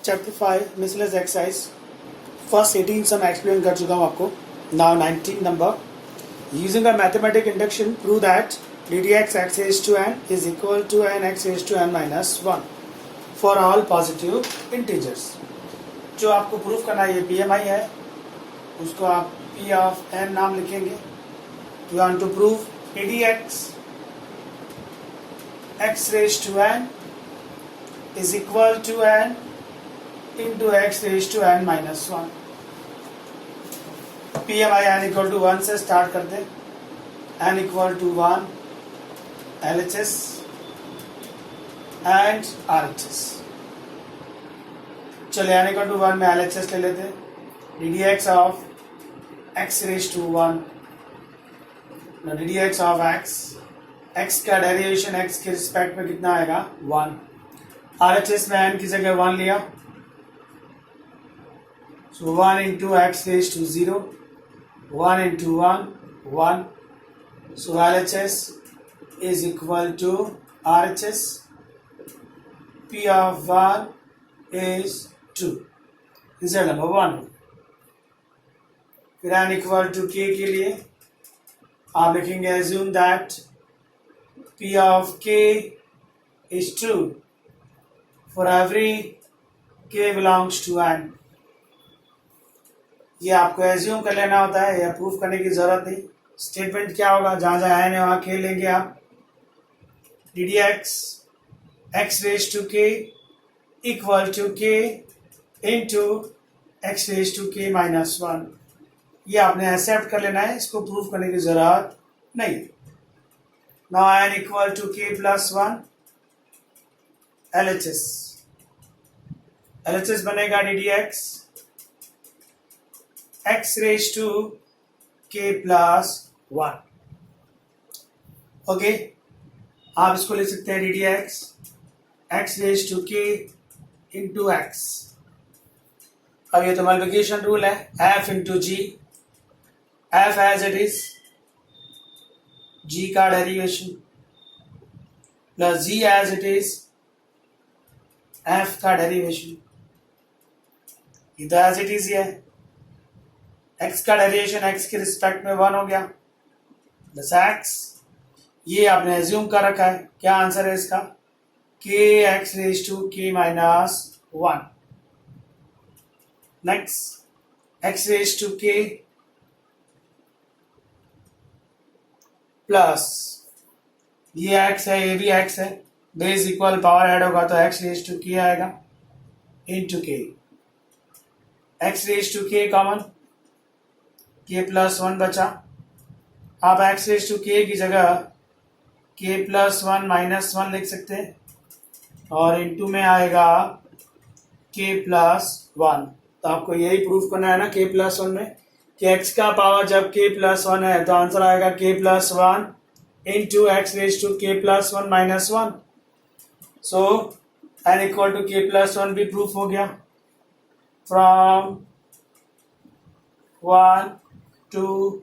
Chapter 5 miscellaneous exercise first 18 sum explain कर चुका हूँ आपको. Now 19 number. Using a mathematic induction prove that d d x x raise to n is equal to n x raise to n minus 1 for all positive integers. जो आपको proof करना है ये P M आई है, उसको आप P of n नाम लिखेंगे. You want to prove d d x x raise to n is equal to n into x raised to n minus 1. PMI n equal to 1 से start करते हैं. n equal to 1 LHS and RHS. चलिए n equal to 1 में LHS ले लेते हैं. ddx of x raised to 1. now ddx of x का derivation x के रिस्पेक्ट में कितना आएगा 1. RHS में n की जगह 1 लिया, so 1 into x raised to 0, 1 into 1, 1, so LHS is equal to RHS. P of 1 is 2. Result number 1. फिर n equal to k के लिए आप लिखेंगे assume that P of k is true for every k belongs to n. ये आपको assume कर लेना होता है, या प्रूफ करने की जरूरत नहीं. स्टेटमेंट क्या होगा, जहां जहां n है वहां k लेंगे आप. D d x x raise to k equal to k into x raise to k minus 1. ये आपने एक्सेप्ट कर लेना है, इसको प्रूफ करने की जरूरत नहीं. Now n equal to k plus 1 LHS. LHS बनेगा d d x x raise to k plus 1. Okay, आप इसको लिख सकते हैं d d x x raise to k into x. अब ये तो मल्टीप्लिकेशन रूल है, f into g. f as it is, g का derivation plus g as it is f का डेरिवेशन. ये तो एज इट इज है. x का डेरिवेशन x के रिस्पेक्ट में 1 हो गया प्लस x. ये आपने एज्यूम कर रखा है. क्या आंसर है इसका, k x raise to k minus 1. Next x raise to k plus ये x है, ये भी x है. बेस इक्वल पावर ऐड होगा तो x रेज टू k आएगा into k. x raise to k common, k plus 1 बचा. आप x रेज टू k की जगह k प्लस 1 माइनस 1 लिख सकते हैं, और इंटू में आएगा k प्लस 1. तो आपको यही प्रूफ करना है ना k प्लस 1 में, कि x का पावर जब k प्लस 1 है तो आंसर आएगा k plus 1 into x raise to k plus 1 minus 1. So n equal to k plus 1 भी प्रूफ हो गया. From 1, 2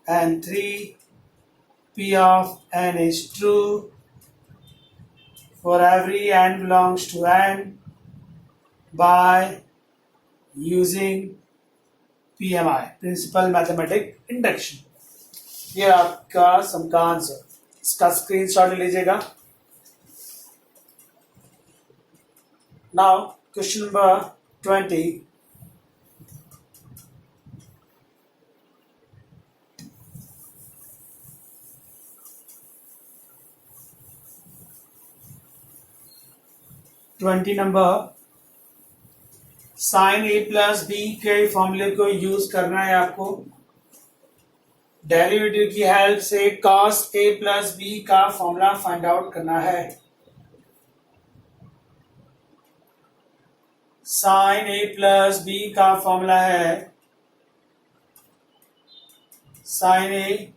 and 3 P of n is true for every n belongs to n by using PMI, Principal Mathematic Induction. ये आपका सम का answer. इसका screenshot लीजिएगा. Now question number 20. Number, sine a plus b के फॉर्मूले को यूज करना है आपको. डेरिवेटिव की हेल्प से cos a प्लस बी का फॉर्मूला फाइंड आउट करना है. साइन ए प्लस बी का फॉर्मूला है sine a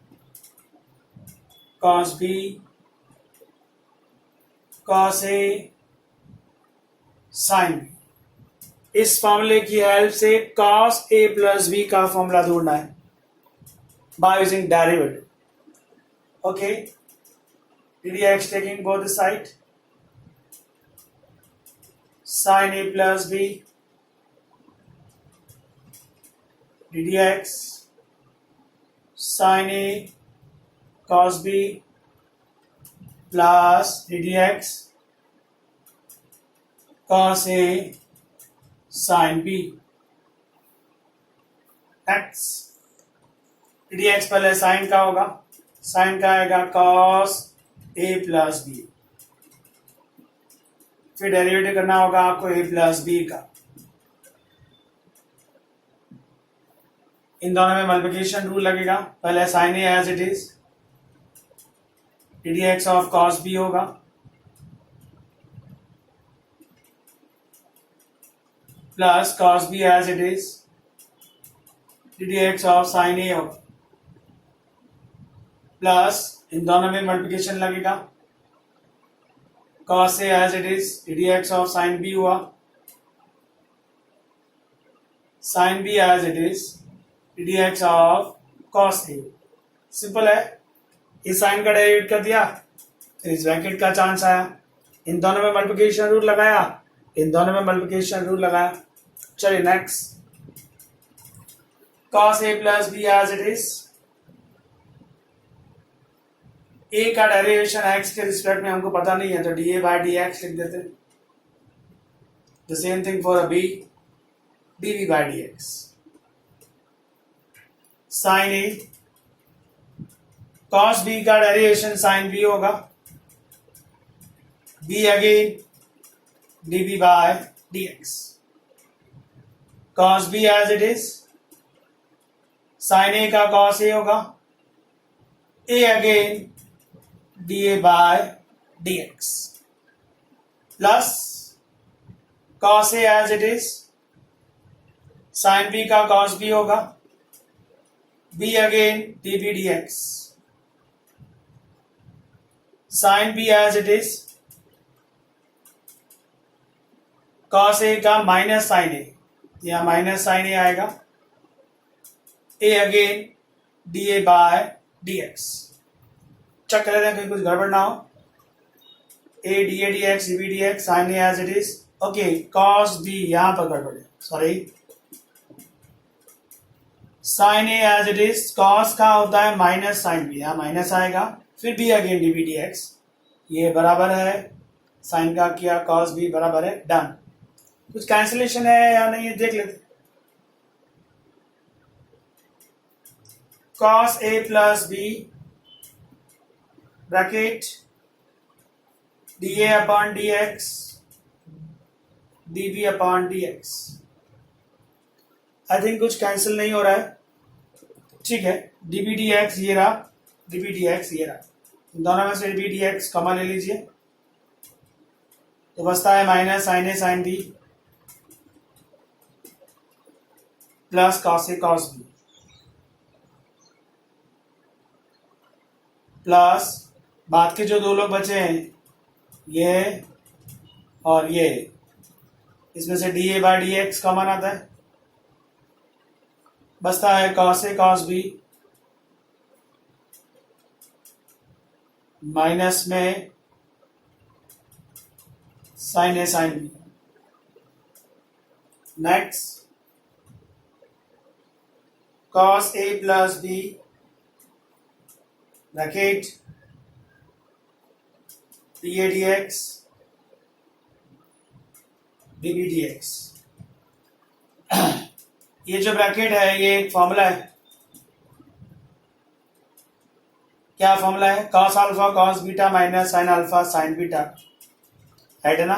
cos b cos a sine b. इस फॉर्मूले की हेल्प से cos a प्लस बी का फॉर्मूला ढूंढना है by using derivative. Okay, ddx taking both the side. Sine a plus b d d x sine a cos b plus d d x cos a sine b x D d x पहले sign का होगा, sign का आएगा cos a plus B, फिर derivative करना होगा आपको ए plus b का। इन दोनों में मल्टीप्लिकेशन रूल लगेगा, पहले sine a as it is d d x of cos b होगा plus cos b as it is d d x of sine a होगा प्लस इन दोनों में मल्टीप्लिकेशन लगेगा, cos A as it is dx of sin B हुआ, sin B as it is dx of cos A। Simple है, इस sign का derivative कर दिया, इस ब्रैकेट का चांस आया, इन दोनों में मल्टीप्लिकेशन रूल लगाया, इन दोनों में मल्टीप्लिकेशन रूल लगाया। चलिए next, cos A plus B as it is, ए का डेरिवेशन एक्स के रिस्पेक्ट में हमको पता नहीं है तो d a by d x लिख देते। The same thing for b, d b by d x. Sine a cos b का डेरिवेशन साइन बी होगा, b again d b by d x, cos b as it is sine a का cos a होगा, a again dA by dx plus cos A as it is sin B का cos B होगा, B again dB dx sin B as it is cos A का minus sin A, यहाँ minus sin A आएगा, A again dA by dx। Check कर लेते हैं कहीं कुछ गड़बड़ ना हो। A d a d x d b d x sine a as it is, okay cos b यहां पर गड़बड़ है, sorry, sine a as it is cos का होता है माइनस साइन बी, यहां माइनस आएगा, फिर b again d b d x, ये बराबर है साइन का किया कॉस बी बराबर है, डन। कुछ कैंसिलेशन है या नहीं देख लेते। Cos a plus b bracket dA upon dx dB upon dx। I think कुछ कैंसिल नहीं हो रहा है, ठीक है। dB dx ये रहा, dB dx ये रहा, दोनों में से dB dx कॉमन ले लीजिए तो बचता है minus sign a sine B plus cos a cos b plus बाद के जो दो लोग बचे हैं ये और ये, इसमें से d a by d x common आता है, बचता है cos a cos b minus में sine a sine b. Next, cos a plus b bracket d a d x d b d x. ये जो ब्रैकेट है ये एक फॉर्मूला है, क्या फॉर्मूला है, cos alpha cos beta minus sine alpha sign beta, right है ना।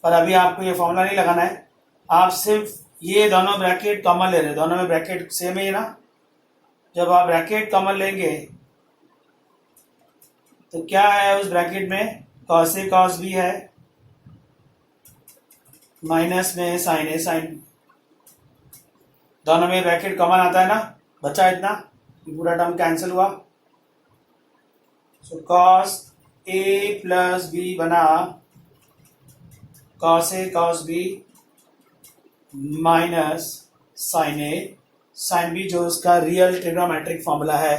पर अभी आपको ये फॉर्मूला नहीं लगाना है, आप सिर्फ ये दोनों ब्रैकेट कॉमन ले रहे, दोनों में ब्रैकेट सेम ही है ना। जब आप ब्रैकेट कॉमन लेंगे तो क्या है उस ब्रैकेट में, कॉस ए कॉस बी है माइनस में साइन ए साइन बी, दोनों में ब्रैकेट कॉमन आता है ना, बचा इतना, ये पूरा टर्म कैंसिल हुआ। So cos a plus B बना cos a cos b minus sign a sine B, जो उसका रियल ट्रिग्नोमेट्रिक फॉर्मूला है।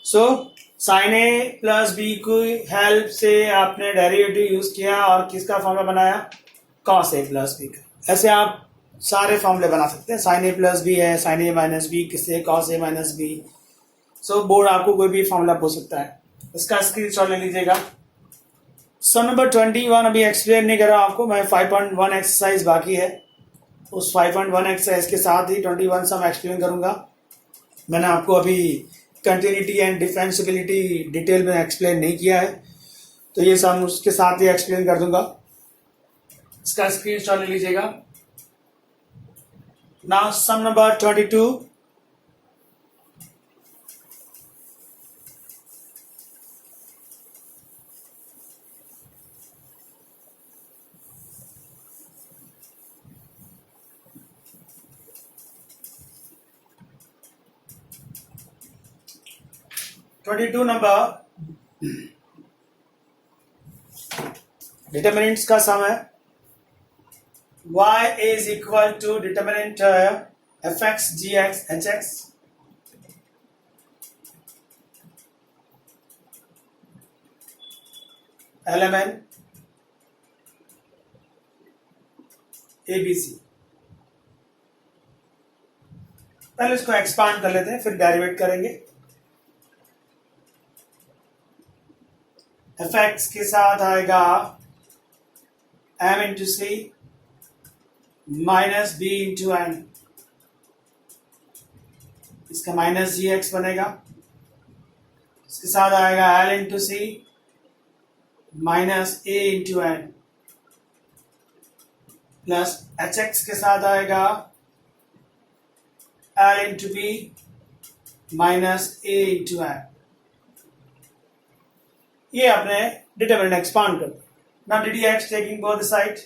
So sine a plus B की हेल्प से आपने डेरिवेटिव यूज किया और किसका फॉर्मूला बनाया, cos a प्लस बी का। ऐसे आप सारे फॉर्मूले बना सकते हैं। sin a प्लस बी है, sin a माइनस बी किससे cos a minus b. So board आपको कोई भी फॉर्मूला पूछ सकता है, इसका स्क्रीनशॉट ले लीजिएगा। सम नंबर 21 अभी एक्सप्लेन नहीं कर रहा आपको मैं, 5.1 एक्सरसाइज बाकी है। उस 5.1 एक्सरसाइज के साथ ही 21 सम एक्सप्लेन करूंगा। मैंने आपको अभी कंटिन्यूटी एंड डिफरेंशियबिलिटी डिटेल में एक्सप्लेन नहीं किया है, तो ये सम उसके साथ ही एक्सप्लेन कर दूंगा। इसका स्क्रीनशॉट ले लीजिएगा। Now sum number 22। Number determinants का सम है। y is equal to determinant fx gx hx lmn abc। पहले इसको एक्सपांड कर लेते हैं, फिर डेरिवेट करेंगे। fx के साथ आएगा m into c minus b into n, इसका माइनस जी एक्स बनेगा। इसके साथ आएगा l into c minus a into n, plus h x के साथ आएगा l into b minus a into n. ये आपने डिटरमिनेंट एक्सपांड कर। Now d x taking both side,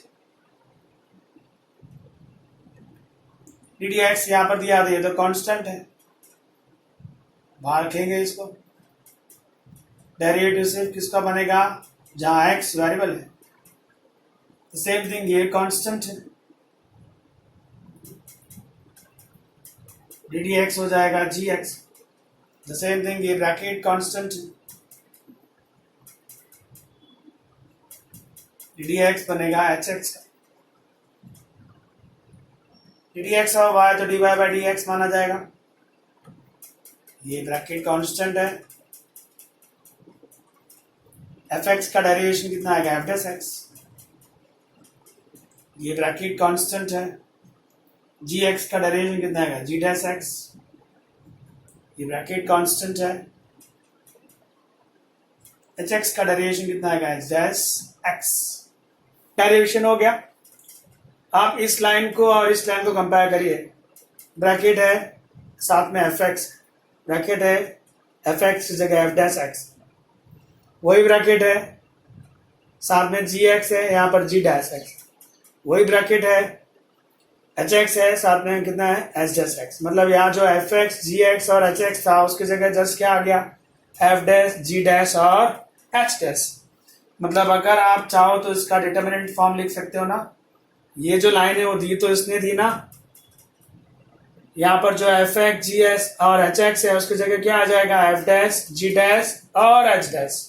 d x यहां पर दिया है तो कांस्टेंट है, बाहर रखेंगे इसको। डेरिवेटिव सिर्फ किसका बनेगा, जहां एक्स वेरिएबल है। सेम थिंग ये कांस्टेंट है, डी एक्स हो जाएगा g x. The same thing ये ब्रैकेट कांस्टेंट है, डी एक्स बनेगा एच एक्स का। डी एक्स और वाई तो d y by d x माना जाएगा। ये ब्रैकेट कांस्टेंट है। एफ एक्स का डेरिवेशन कितना आएगा, एफ डैश एक्स। ये ब्रैकेट कांस्टेंट है। जी एक्स का डेरिवेशन कितना आएगा, जी डैश एक्स। ये ब्रैकेट कांस्टेंट है। एच एक्स का डेरिवेशन कितना आएगा, एच डैश एक्स। डेरिवेशन हो गया। आप इस लाइन को और इस लाइन को कंपेयर करिए। ब्रैकेट है, साथ में एफ एक्स, ब्रैकेट है एफ एक्स की जगह एफ डैश एक्स, वही ब्रैकेट है, साथ में जी एक्स है, यहाँ पर जी डैश एक्स, वही ब्रैकेट है, एच एक्स है, साथ में कितना है, एच डैश एक्स। मतलब यहाँ जो एफ एक्स जी एक्स और एच एक्स था उसकी जगह जस्ट क्या आ गया, एफ डैश जी डैश और एच डैश। मतलब अगर आप चाहो तो इसका डिटरमिनेंट फॉर्म लिख सकते हो ना। ये जो लाइन है वो दी तो इसने दी ना, यहाँ पर जो एफ एक्स जी एस और एच एक्स है उसकी जगह क्या आ जाएगा, एफ डैश जी डैश और एच डैश।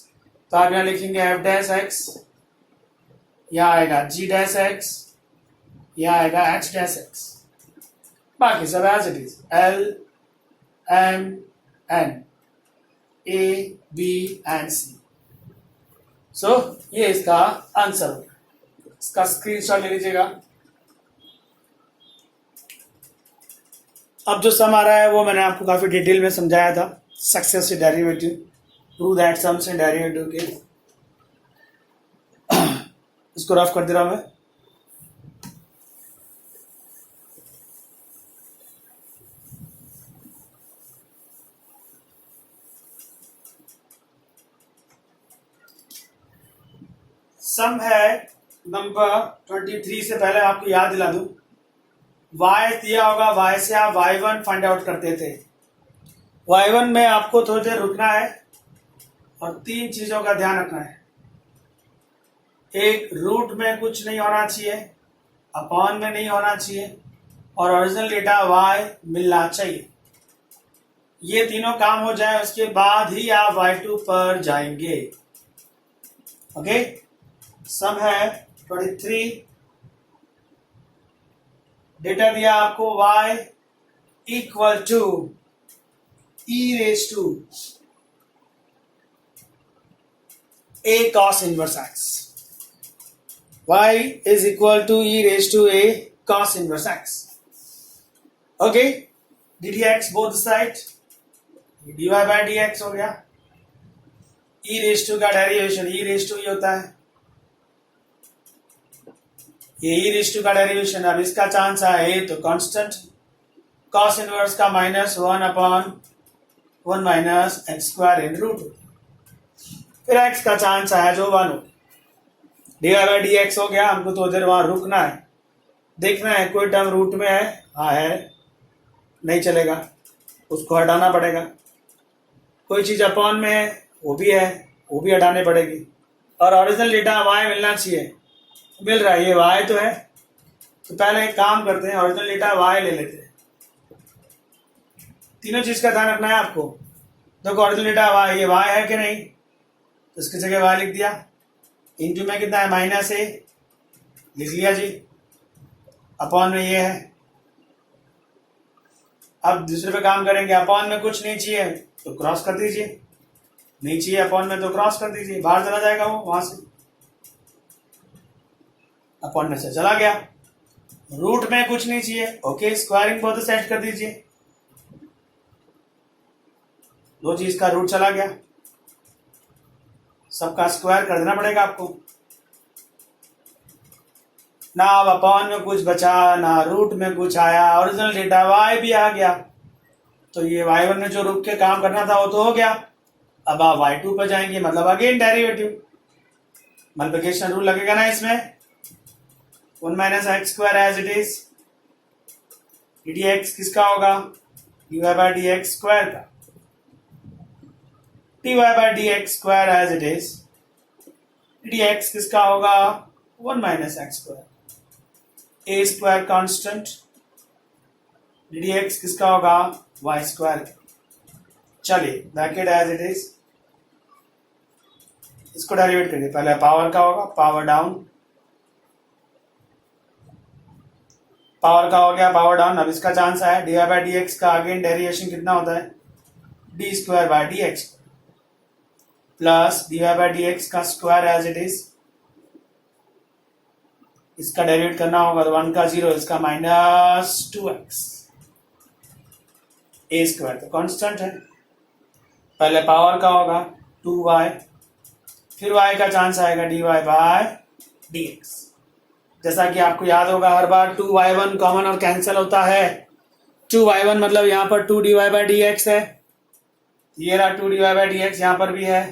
तो आप यहाँ लिखेंगे एफ डैश एक्स, यहाँ आएगा जी डैश एक्स, यहाँ आएगा एच डैश एक्स। बाकी सब as it is, l m n a b and c. So ये इसका आंसर होगा। इसका स्क्रीनशॉट ले लीजिएगा। अब जो सम आ रहा है वो मैंने आपको काफी डिटेल में समझाया था। सक्सेस से डेरिवेटिव, प्रूव दैट सम से डेरिवेटिव के। इसको रफ कर दे रहा हूं मैं। सम है नंबर 23 से पहले आपको याद दिला दूं, y दिया होगा, y से आप y1 फाइंड आउट करते थे। y1 में आपको थोड़ी देर रुकना है और 3 चीजों का ध्यान रखना है। एक, रूट में कुछ नहीं होना चाहिए, अपॉन में नहीं होना चाहिए, और ओरिजिनल डेटा y मिलना चाहिए। ये तीनों काम हो जाए उसके बाद ही आप y2 पर जाएंगे। ओके, सम है 23 डेटा दिया आपको y equal to e raise to a cos inverse x. Y is equal to e raised to a cos inverse x. Okay, ddx both side, dy by dx हो गया. e raised to का derivation e raised to ही होता है, ये e raised to का derivation. अब इसका chance है a तो कांस्टेंट, cos इनवर्स का माइनस 1/1 माइनस एक्स स्क्वायर इन रूट. फिर x का चांस आया जो 1 हो, dy बाई डी एक्स हो गया. हमको तो देर वहां रुकना है, देखना है कोई टर्म रूट में है, हाँ है, नहीं चलेगा, उसको हटाना पड़ेगा. कोई चीज अपॉन में है, वो भी है, वो भी हटाने पड़ेगी. और ओरिजिनल डेटा y मिलना चाहिए, मिल रहा है, ये y तो है. तो पहले एक काम करते हैं, ओरिजिनल डेटा y ले लेते हैं. तीनों चीज का ध्यान रखना है आपको. देखो ओरिजिनल डेटा y, ये y है कि नहीं, तो इसकी जगह y लिख दिया. इंटू में कितना है, माइनस a लिख लिया जी, अपॉन में ये है. अब दूसरे पे काम करेंगे, अपॉन में कुछ नहीं चाहिए तो क्रॉस कर दीजिए, नहीं चाहिए अपॉन में तो क्रॉस कर दीजिए, बाहर चला जाएगा वो वहां से, अपॉन में से चला गया. रूट में कुछ नहीं चाहिए, ओके, स्क्वायरिंग बहुत सेट कर दीजिए, दो चीज का रूट चला गया, सबका स्क्वायर कर देना पड़ेगा आपको. ना अब अपॉन में कुछ बचा, ना रूट में कुछ आया, ओरिजिनल डेटा y भी आ गया. तो ये y1 में जो रुक के काम करना था वो तो हो गया. अब आप y2 पर जाएंगे, मतलब अगेन डेरिवेटिव, मल्टीप्लिकेशन रूल लगेगा ना इसमें. 1 minus x square as it is, dx किसका होगा, dy by d x square का, dy by d x square as it is, dx किसका होगा 1 minus x square, a square constant, dx किसका होगा y स्क्वायर. चलिए ब्रैकेट एज इट इज, इसको derivate करिए. पहले पावर का होगा, पावर डाउन, पावर का हो गया पावर डाउन. अब इसका चांस है डी बाई डी एक्स का अगेन डेरिवेशन कितना होता है, D square by d x plus D by d x का स्क्वायर एज इट इज. इसका डेरिवेट करना होगा तो 1 का 0, इसका माइनस 2x, ए स्क्वायर तो कांस्टेंट है. पहले पावर का होगा 2y, फिर y का चांस आएगा dy बाय dx. जैसा कि आपको याद होगा हर बार 2y1 कॉमन और कैंसिल होता है. 2y1 मतलब यहाँ पर 2 dy बाई dx है, ये रहा 2 dy बाई dx, यहाँ पर भी है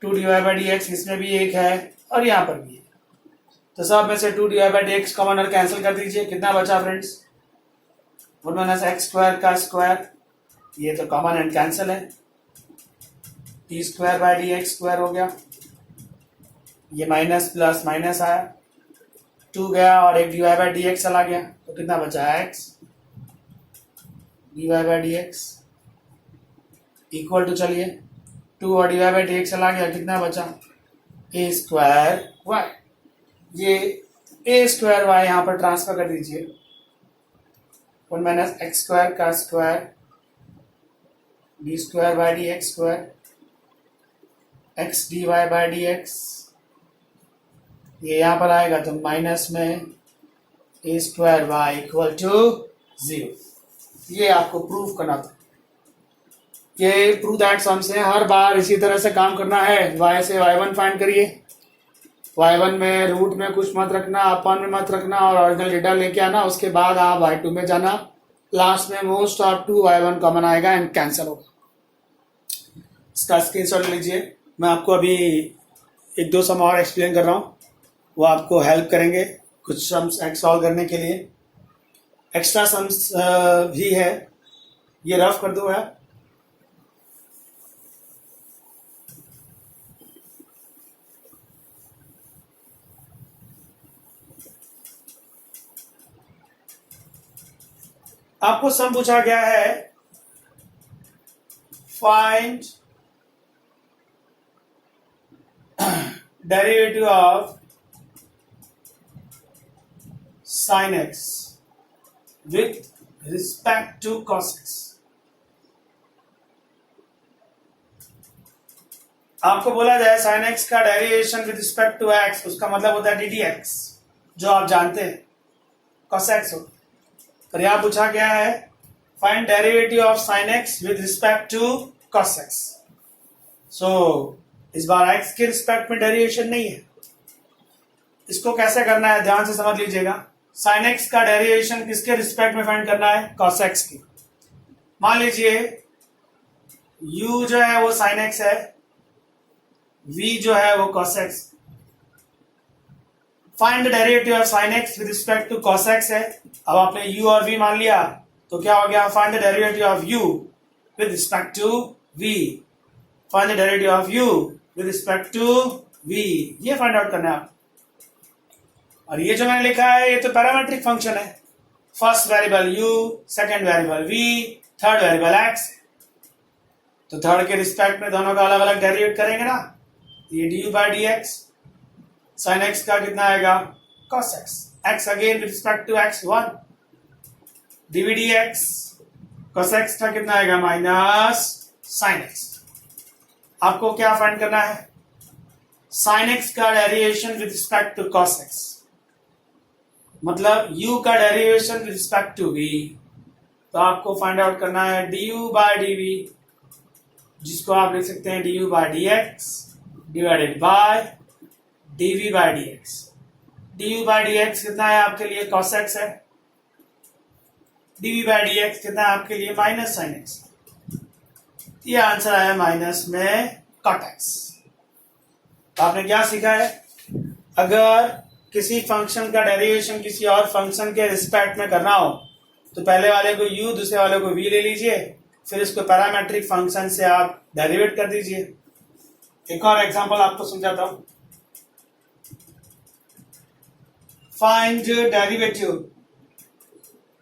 2 dy बाई dx, इसमें भी एक है और यहाँ पर भी है. तो सब में से 2 dy बाई dx कॉमन और कैंसिल कर दीजिए. कितना बचा फ्रेंड्स, 1 माइनस एक्स स्क्वायर का स्क्वायर, ये तो कॉमन एंड कैंसिल है, T square by d x square हो गया. ये माइनस प्लस माइनस आया, 2 गया और एक d y by d x चला गया, तो कितना बचा x d y by d x equal to, चलिए 2 और d y by d x चला गया, कितना बचा ए स्क्वायर वाई. ये ए स्क्वायर वाई यहाँ पर ट्रांसफर कर दीजिए. 1 माइनस एक्स स्क्वायर का square, d square by d x square, x d y by d x, ये यहाँ पर आएगा तो माइनस में a square y equal to 0. ये आपको प्रूफ करना था. ये प्रूफ दैट सम से हर बार इसी तरह से काम करना है. y से y1 फाइंड करिए, y1 में रूट में कुछ मत रखना, अपन में मत रखना और ओरिजिनल डेटा लेके आना. उसके बाद आप y2 में जाना, लास्ट में मोस्ट ऑफ 2y1 कॉमन आएगा एंड कैंसिल होगा. इसका स्क्रीनशॉट लीजिए. मैं आपको अभी 1-2 सम और एक्सप्लेन कर रहा हूँ, वो आपको हेल्प करेंगे कुछ सम्स सॉल्व करने के लिए. एक्स्ट्रा सम्स भी है, ये रफ कर दो है. आपको सम पूछा गया है, find derivative of sin x with respect to cos x। आपको बोला जाए sin x का derivation with respect to x, उसका मतलब होता है डी डी एक्स, जो आप जानते हैं cos x हो। पर यहां पूछा गया है find derivative of sin x with respect to cos x। सो इस बार x के रिस्पेक्ट में डेरिवेशन नहीं है। इसको कैसे करना है ध्यान से समझ लीजिएगा। sin x का डेरिवेशन किसके रिस्पेक्ट में फाइंड करना है? cos x की। मान लीजिए u जो है वो sin x है, v जो है वो cos x। Find the derivative of sin x with respect to cos x है। अब आपने u और v मान लिया तो क्या हो गया? Find the derivative of u with respect to v। Find the derivative of u with respect to v, ये फाइंड आउट करना है आप। और ये जो मैंने लिखा है ये तो पैरामेट्रिक फंक्शन है। First variable u, second variable v, third variable x। तो थर्ड के रिस्पेक्ट में दोनों का अलग अलग डेरिवेट करेंगे ना। ये du by d x, sine x का कितना आएगा? cos x। x again with respect to x 1, dv dx cos x का कितना आएगा? Minus sine x। आपको क्या फाइंड करना है? साइन x का derivation with respect to cos x, मतलब u का derivation with respect to v। तो आपको फाइंड आउट करना है du बाई dv, जिसको आप लिख सकते हैं du by dx divided by dv by dx। du by dx कितना है आपके लिए? cos x है। dv बाई dx कितना है आपके लिए? Minus sine x। ये आंसर आया माइनस में cot x। आपने क्या सीखा है? अगर किसी फंक्शन का डेरिवेशन किसी और फंक्शन के रिस्पेक्ट में करना हो तो पहले वाले को u, दूसरे वाले को v ले लीजिए, फिर इसको पैरामेट्रिक फंक्शन से आप डेरिवेट कर दीजिए। एक और एग्जांपल आपको समझाता हूं। Find derivative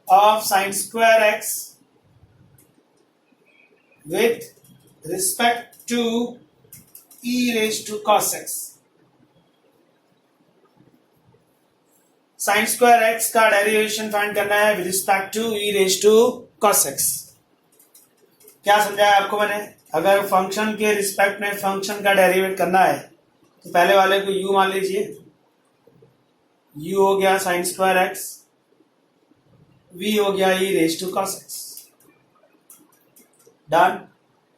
of sine square x with respect to e raise to cos x। Sine square x का डेरिवेशन फाइंड करना है with respect to e raise to cos x। क्या समझाया आपको मैंने? अगर फंक्शन के रिस्पेक्ट में फंक्शन का डेरिवेट करना है तो पहले वाले को u मान लीजिए। u हो गया साइन स्क्वायर x, v हो गया e raise to cos x। Done.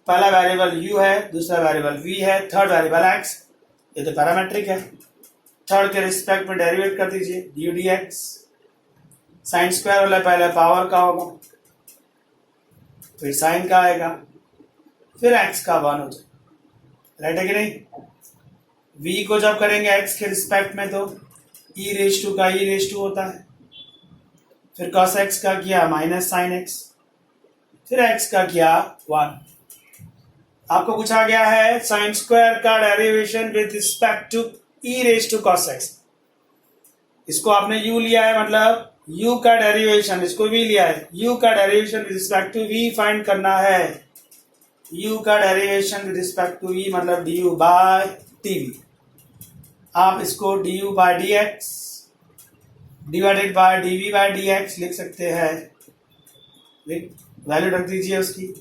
पहला वेरिएबल u है, दूसरा वेरिएबल v है, थर्ड वेरिएबल x। ये तो पैरामेट्रिक है। थर्ड के रिस्पेक्ट में डेरिवेट कर दीजिए du dx। साइन स्क्वायर वाला पहले पावर का होगा, फिर साइन का आएगा, फिर x का 1 हो जाए। राइट है कि नहीं? v को जब करेंगे x के रिस्पेक्ट में तो e रेज टू का e रेज टू होता है, फिर cos x का किया माइनस साइन x, फिर x का किया 1। आपको पूछा गया है साइन स्क्वायर का derivation with respect to e raise to cos x। इसको आपने u लिया है, मतलब u का डेरिवेशन, इसको v लिया है, u का derivation with respect to v find करना है। u का derivation with respect to v मतलब du बाय dv। आप इसको du by dx divided by dv by dx लिख सकते हैं। वैल्यू रख दीजिए उसकी।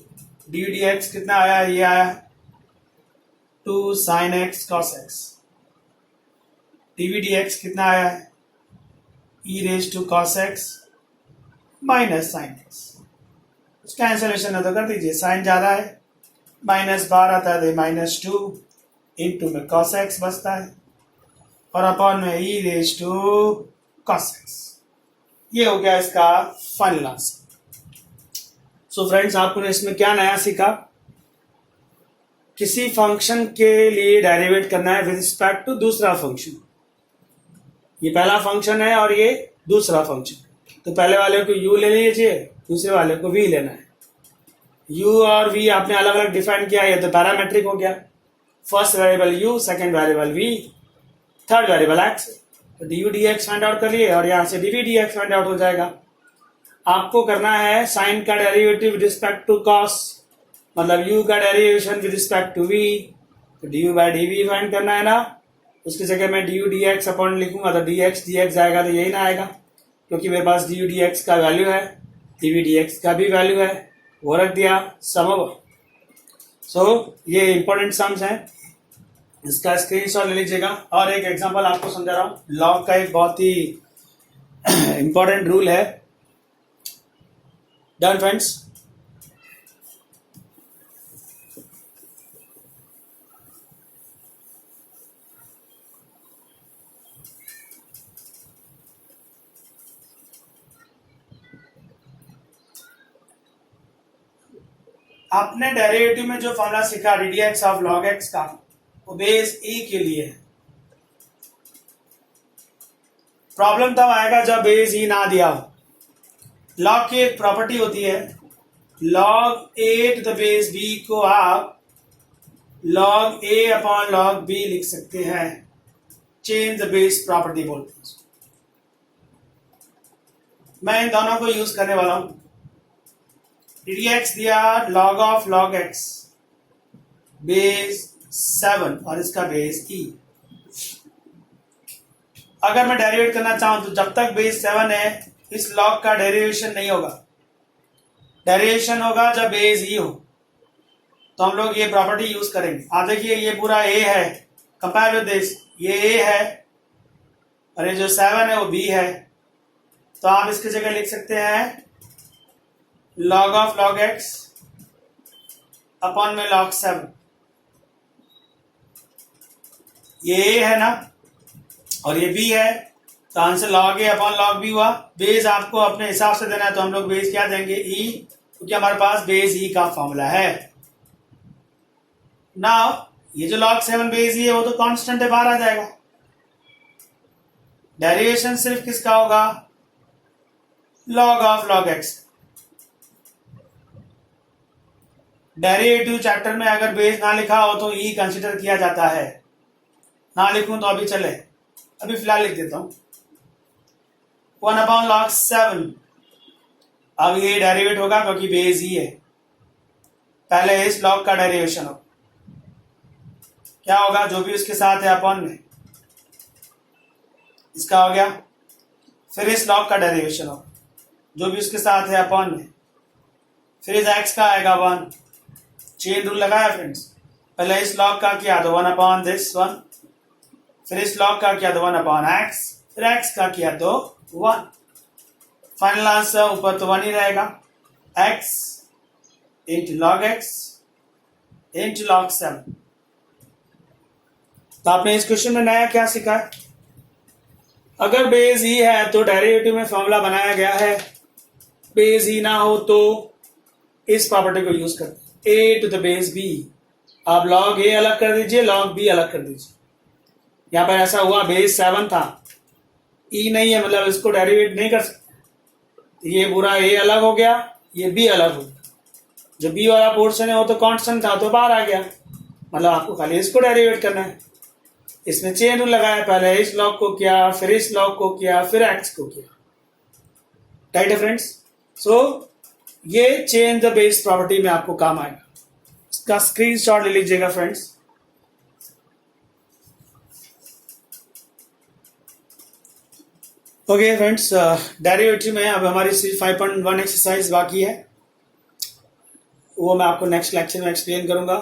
du dx कितना आया? ये आया 2 sin x cos x। dv dx कितना आया है? e raise to cos x minus sine x। उसका कैंसलेशन है तो कर दीजिए। साइन ज्यादा है, माइनस 12 था तो माइनस 2 इंटू में cos x बचता है और अपॉन में e raise to cos x। ये हो गया इसका फाइनल आंसर। सो फ्रेंड्स, आपने इसमें क्या नया सीखा? किसी फंक्शन के लिए डेरिवेट करना है विद रिस्पेक्ट टू दूसरा फंक्शन। ये पहला फंक्शन है और ये दूसरा फंक्शन। तो पहले वाले को u ले लीजिए, दूसरे वाले को v लेना है। u और v आपने अलग अलग डिफाइन किया, ये तो पैरामेट्रिक हो गया। First variable u, second variable v, third variable x। तो du dx फाइंड आउट कर लिए और यहाँ से dv dx फाइंड आउट हो जाएगा। आपको करना है साइन का derivative with respect to cos, मतलब u का derivation with respect to v। तो du बाय dv फाइंड करना है ना। उसकी जगह मैं du dx अपॉन लिखूंगा तो dx dx जाएगा तो यही ना आएगा, क्योंकि मेरे पास डी डी एक्स का वैल्यू है, डी डी एक्स का भी वैल्यू है, वो रख दिया सम ओवर। सो ये इंपॉर्टेंट सम्स हैं, इसका स्क्रीनशॉट ले लीजिएगा। और एक एग्जांपल आपको समझा रहा हूँ, लॉग का एक बहुत ही इंपॉर्टेंट रूल है। Done friends. आपने डेरिवेटिव में जो फॉर्मूला सीखा D d x of log x का, वो बेस ई के लिए है। प्रॉब्लम तब आएगा जब बेस ई ना दिया हो। लॉग की एक प्रॉपर्टी होती है, log a to the base b को आप log a upon log b लिख सकते हैं, चेंज द बेस प्रॉपर्टी बोलते हैं। मैं इन दोनों को यूज करने वाला हूं। डी डी एक्स दिया log of log x base 7 और इसका बेस ई। अगर मैं डेरिवेट करना चाहूं तो जब तक बेस 7 है इस लॉग का डेरिवेशन नहीं होगा। डेरिवेशन होगा जब बेस ई हो, तो हम लोग ये प्रॉपर्टी यूज करेंगे। आप देखिए ये पूरा ए है, कंपेयर विद दिस, ये ए है और ये जो 7 है वो बी है, तो आप इसकी जगह लिख सकते हैं log of log x upon में लॉग 7। ये ए है ना और ये बी है, तो answer log a upon log B हुआ। बेस आपको अपने हिसाब से देना है, तो हम लोग बेस क्या देंगे ई, क्योंकि हमारे पास बेस ई का फॉर्मूला है। नाउ ये जो log 7 बेस ई है वो तो कांस्टेंट है, बाहर आ जाएगा। डेरिवेशन सिर्फ किसका होगा, log of log x। Derivative chapter में अगर बेस ना लिखा हो तो ई कंसिडर किया जाता है, ना लिखूं तो अभी चले, अभी फिलहाल लिख देता हूं 1 अपॉन log 7। अब ये डेरिवेट होगा क्योंकि बेस ई है, पहले इस लॉग का डेरिवेशन हो, क्या होगा, जो भी उसके साथ है अपॉन में इसका हो गया, फिर इस लॉग का डेरिवेशन हो, जो भी उसके साथ है अपॉन में, फिर इस एक्स का आएगा 1। चेन रूल लगाया फ्रेंड्स, पहले इस लॉग का किया तो 1 अपॉन दिस 1, फिर इस लॉग का किया तो 1 अपॉन एक्स, फिर एक्स का किया तो 1। फाइनल आंसर ऊपर तो 1 ही रहेगा, x into log x into log 7। तो आपने इस क्वेश्चन में नया क्या सीखा है, अगर बेस ई है तो डेरिवेटिव में फॉर्मूला बनाया गया है, बेस ई ना हो तो इस प्रॉपर्टी को यूज करते हैं, ए टू द बेस बी। आप लॉग ए अलग कर दीजिए, लॉग बी अलग कर दीजिए। यहां पर ऐसा हुआ बेस 7 था, ई नहीं है, मतलब इसको डेरिवेट नहीं कर सकते, ये पूरा ए अलग हो गया, ये बी अलग हो गया। जो बी वाला पोर्शन है वो तो कांस्टेंट था, तो बाहर आ गया, मतलब आपको खाली इसको डेरिवेट करना है। इसमें चेन रूल लगाया, पहले इस लॉग को किया, फिर इस लॉग को किया, फिर एक्स को किया। राइट है फ्रेंड्स। सो ये चेंज द बेस प्रॉपर्टी में आपको काम आएगा, इसका स्क्रीनशॉट ले लीजिएगा फ्रेंड्स। ओके फ्रेंड्स, डेरिवेटिव में अब हमारी सिर्फ 5.1 एक्सरसाइज बाकी है, वो मैं आपको नेक्स्ट लेक्चर में एक्सप्लेन करूंगा।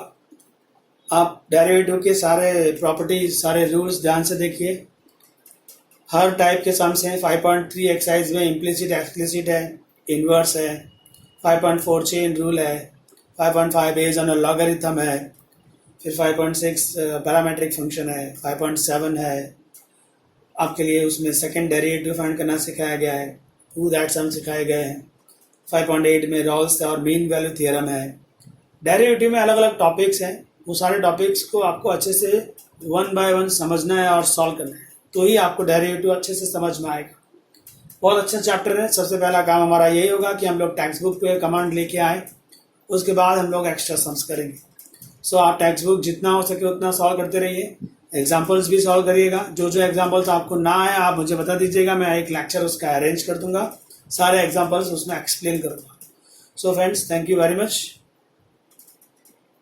आप डेरिवेटिव के सारे प्रॉपर्टीज, सारे रूल्स ध्यान से देखिए। हर टाइप के सम्स हैं। 5.3 एक्सरसाइज में इम्प्लिसिट एक्सप्लिसिट है, इनवर्स है, 5.4 चेन रूल है, 5.5 बेस्ड ऑन लॉगरिथम है, फिर 5.6 पैरामेट्रिक फंक्शन है, 5.7 है आपके लिए उसमें सेकंड डेरिवेटिव फाइंड करना सिखाया गया है, टू दैट सम सिखाए गए हैं। 5.8 में रॉल्स और मीन वैल्यू थ्योरम है। डेरिवेटिव में अलग अलग टॉपिक्स हैं, वो सारे टॉपिक्स को आपको अच्छे से 1 बाय 1 समझना है और सॉल्व करना है, तो ही आपको डेरिवेटिव अच्छे से समझ में आएगा। बहुत अच्छा चैप्टर है। सबसे पहला काम हमारा यही होगा कि हम लोग टेक्स्ट बुक पे कमांड लेके आए, उसके बाद हम लोग एक्स्ट्रा सम्स करेंगे। सो आप टेक्स्ट बुक जितना हो सके उतना सॉल्व करते रहिए, एग्जाम्पल्स भी सॉल्व करिएगा। जो जो एग्जाम्पल्स आपको ना आए आप मुझे बता दीजिएगा, मैं एक लेक्चर उसका अरेंज कर दूंगा, सारे एग्जाम्पल्स उसमें एक्सप्लेन कर दूंगा। So friends, thank you very much.